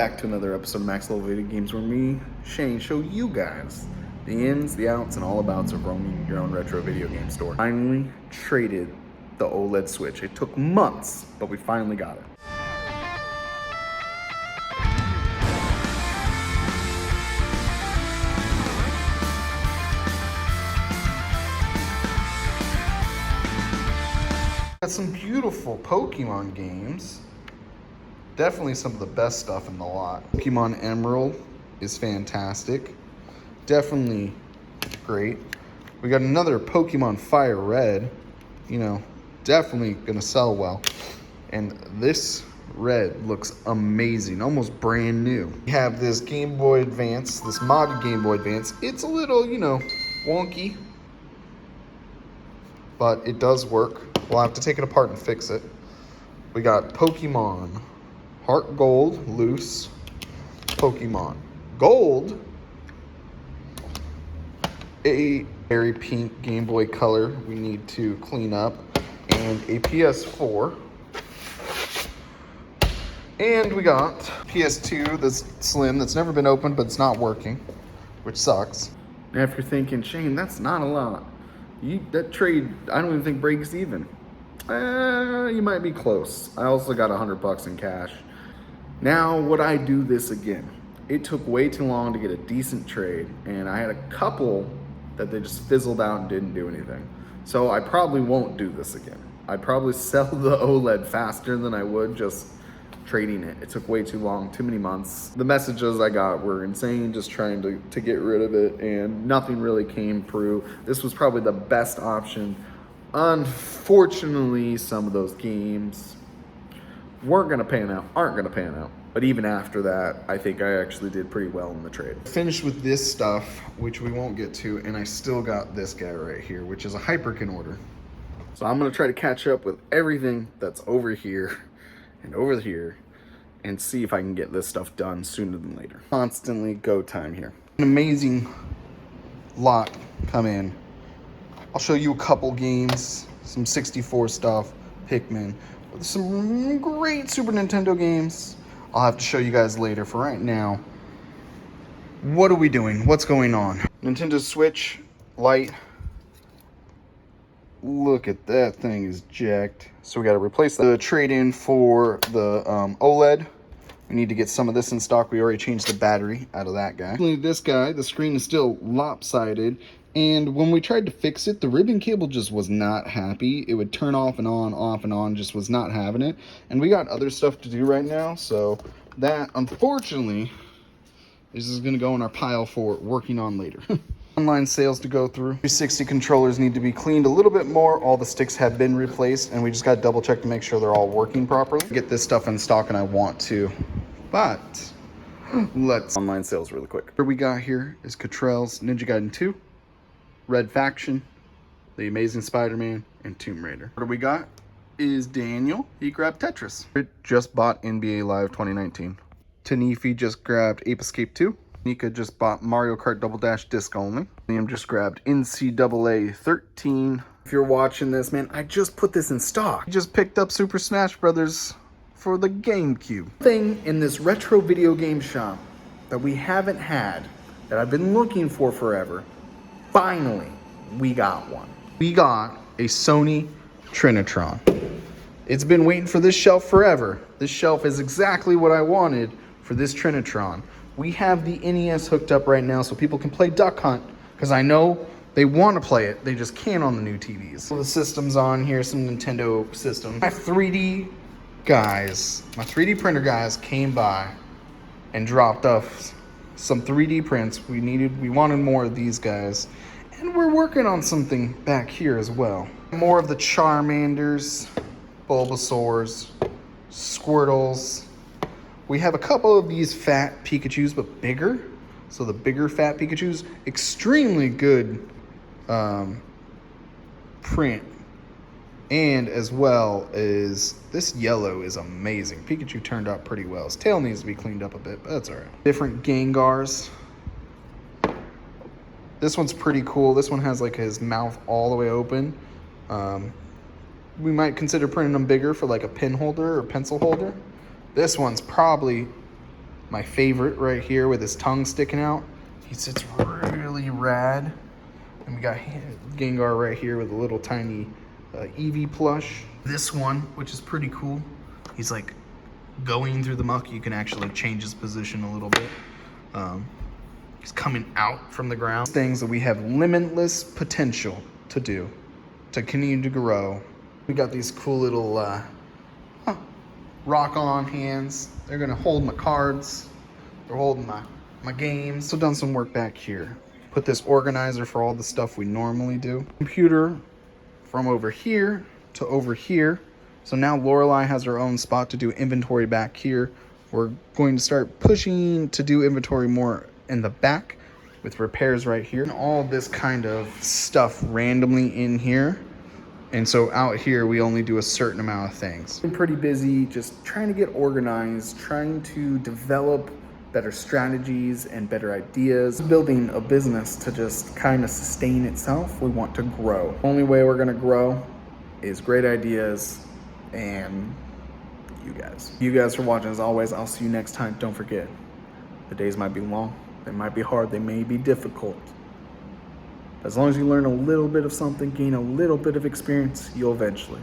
Back to another episode of Max Level Video Games where me, Shane, show you guys the ins, the outs, and all abouts of roaming your own retro video game store. Finally traded the OLED Switch. It took months, but we finally got it. Got some beautiful Pokemon games. Definitely some of the best stuff in the lot. Pokemon Emerald is fantastic. Definitely great. We got another Pokemon Fire Red. You know, definitely gonna sell well. And this red looks amazing, almost brand new. We have this Game Boy Advance, this modded Game Boy Advance. It's a little, you know, wonky, but it does work. We'll have to take it apart and fix it. We got Pokemon Heart Gold loose, Pokemon Gold, a very pink Game Boy Color we need to clean up, and a PS4. And we got PS2 that's slim, that's never been opened, but it's not working, which sucks. Now if you're thinking, Shane, that's not a lot. That trade, I don't even think breaks even. You might be close. I also got $100 in cash. Now, would I do this again? It took way too long to get a decent trade, and I had a couple that they just fizzled out and didn't do anything. So I probably won't do this again. I'd probably sell the OLED faster than I would just trading it. It took way too long, too many months. The messages I got were insane, just trying to get rid of it, and nothing really came through. This was probably the best option. Unfortunately, some of those games aren't gonna pan out. But even after that, I think I actually did pretty well in the trade. Finished with this stuff, which we won't get to, and I still got this guy right here, which is a Hyperkin order. So I'm gonna try to catch up with everything that's over here and over here and see if I can get this stuff done sooner than later. Constantly go time here. An amazing lot come in. I'll show you a couple games, some 64 stuff, Pikmin, some great Super Nintendo games. I'll have to show you guys later. For right now, what are we doing? What's going on? Nintendo Switch Lite. Look at that thing is jacked. So we got to replace the trade-in for the OLED. We need to get some of this in stock. We already changed the battery out of that guy. This guy, the screen is still lopsided. And when we tried to fix it, the ribbon cable just was not happy. It would turn off and on, just was not having it. And we got other stuff to do right now, so that, unfortunately, is going to go in our pile for working on later. Online sales to go through. 360 controllers need to be cleaned a little bit more. All the sticks have been replaced, and we just got to double check to make sure they're all working properly. Get this stuff in stock, and I want to, but let's online sales really quick. What we got here is Cottrell's Ninja Gaiden 2. Red Faction, The Amazing Spider-Man, and Tomb Raider. What we got is Daniel. He grabbed Tetris. It just bought NBA Live 2019. Tanifi just grabbed Ape Escape 2. Nika just bought Mario Kart Double Dash disc only. Liam just grabbed NCAA 13. If you're watching this, man, I just put this in stock. I just picked up Super Smash Brothers for the GameCube. Thing in this retro video game shop that we haven't had, that I've been looking for forever. Finally, we got one. We got a Sony Trinitron. It's been waiting for this shelf forever. This shelf is exactly what I wanted for this Trinitron. We have the NES hooked up right now so people can play Duck Hunt, because I know they want to play it, they just can't on the new TVs. So the system's on here, some Nintendo systems. My 3D guys, my 3D printer guys came by and dropped off some 3D prints. We wanted more of these guys, and we're working on something back here as well. More of the Charmanders, Bulbasaurs, Squirtles. We have a couple of these fat Pikachus, but bigger. So the bigger fat Pikachus, extremely good print. And as well as this yellow is amazing. Pikachu turned out pretty well. His tail needs to be cleaned up a bit, but that's all right. Different Gengars. This one's pretty cool. This one has like his mouth all the way open. We might consider printing them bigger for like a pen holder or pencil holder. This one's probably My favorite right here with his tongue sticking out. He sits really rad. And we got Gengar right here with a little tiny Eevee plush. This one, which is pretty cool. He's like going through the muck. You can actually change his position a little bit. He's coming out from the ground. Things that we have limitless potential to do, to continue to grow. We got these cool little rock-on hands. They're gonna hold my cards. They're holding my games. So done some work back here. Put this organizer for all the stuff we normally do. Computer from over here to over here. So now Lorelei has her own spot to do inventory back here. We're going to start pushing to do inventory more in the back with repairs right here. And all this kind of stuff randomly in here. And so out here, we only do a certain amount of things. Been pretty busy just trying to get organized, trying to develop better strategies and better ideas. Building a business to just kind of sustain itself. We want to grow. Only way we're gonna grow is great ideas and you guys. You guys for watching as always. I'll see you next time. Don't forget, the days might be long, they might be hard, they may be difficult. As long as you learn a little bit of something, gain a little bit of experience, you'll eventually